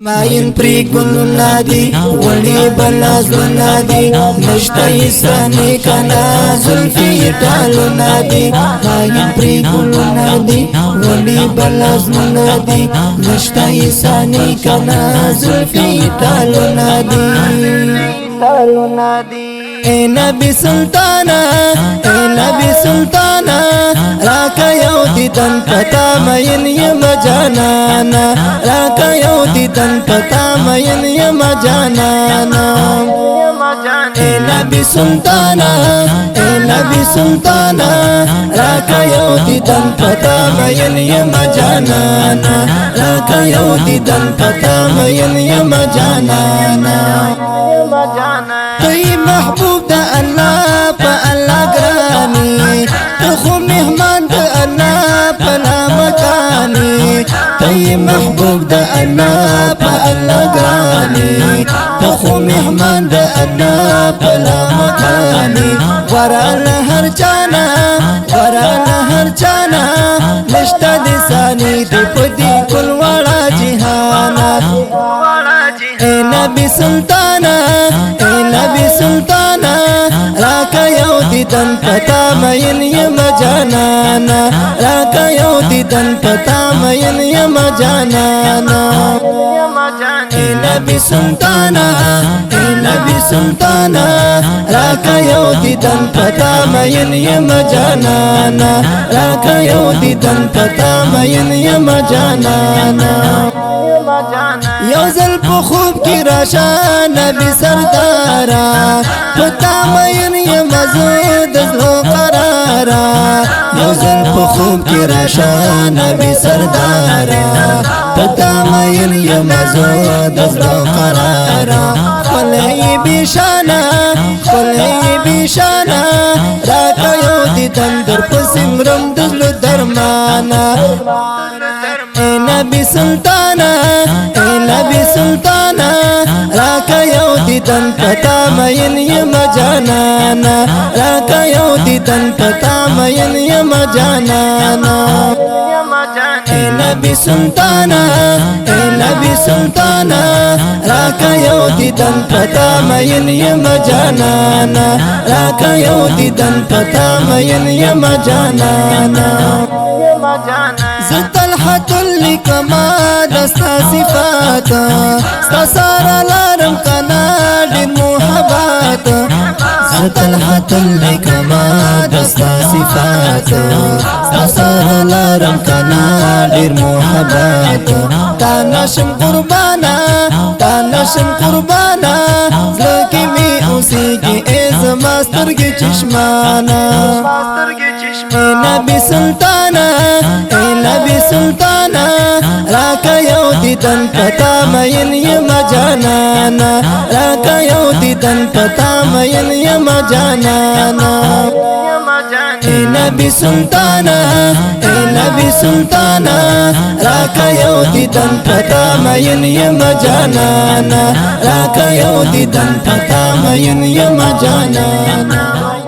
ماین پری گلونا دی وڑی بلا زلونا دی نشتا ایسانی کنا زلفی ٹالونا دی ماین پری گلونا دی وڑی بلا زلونا دی نشتا ایسانی کنا زلفی ٹالونا دی اے نبی سلطانا راکا یو دیدن پتا مین یم جانانا راکا یو دیدن پتا مین یم جانانا اے نبی سلطانا راکا یو دیدن پتا مین یم جانانا راکا یو دیدن پتا مین یم جانانا تی محبوب دا اللہ پا اللہ گرانی تو خو مہمان دا اللہ پا نامکانی تی محبوب دا اللہ پا اللہ گرانی تو خو مہمان دا اللہ پا نامکانی ورانہ ہر چانا نشتا دسانی دی پدی کل وڑا جہانا اے نبی سلطانا راکا یو دیدن پتا مین یم جانانا راکا یو دیدن پتا مین یم جانانا اے نبی سلطانا راکا یو دیدن پتا مین یم جانانا راکا یو دیدن پتا مین یم جانانا یو زل پو خوب کی راشا نبی سردارا پتا مین یم زود ازلو قرارا یو زل پو خوب کی راشا نبی سردارا پتا مین یم زود ازلو قرارا خلی بیشانا راکا یو دیدن در پسمرم دزلو درمانا اے نبی سلطانا راکا یو دیدن پتا مین یم جانانا راکا یو دیدن پتا مین یم جانانا اے نبی سلطانا راکا یو دیدن پتا مین یم جانانا راکا یو دیدن پتا مین یم جانانا زطلحت لکما دستا صفاتا ستا سارا لارم کنا دیر محباتا زطلحت لکما دستا صفاتا ستا سارا لارم کنا دیر محباتا تا نشم قربانا زلکی می اسی کی ایز ماستر کی چشمانا اے نبی سلطانا راکا یو دیدن پتا مین یم جانانا راکا یو دیدن پتا مین یم جانانا اے نبی سلطانا راکا یو دیدن پتا مین یم جانانا راکا یو دیدن پتا مین یم جانانا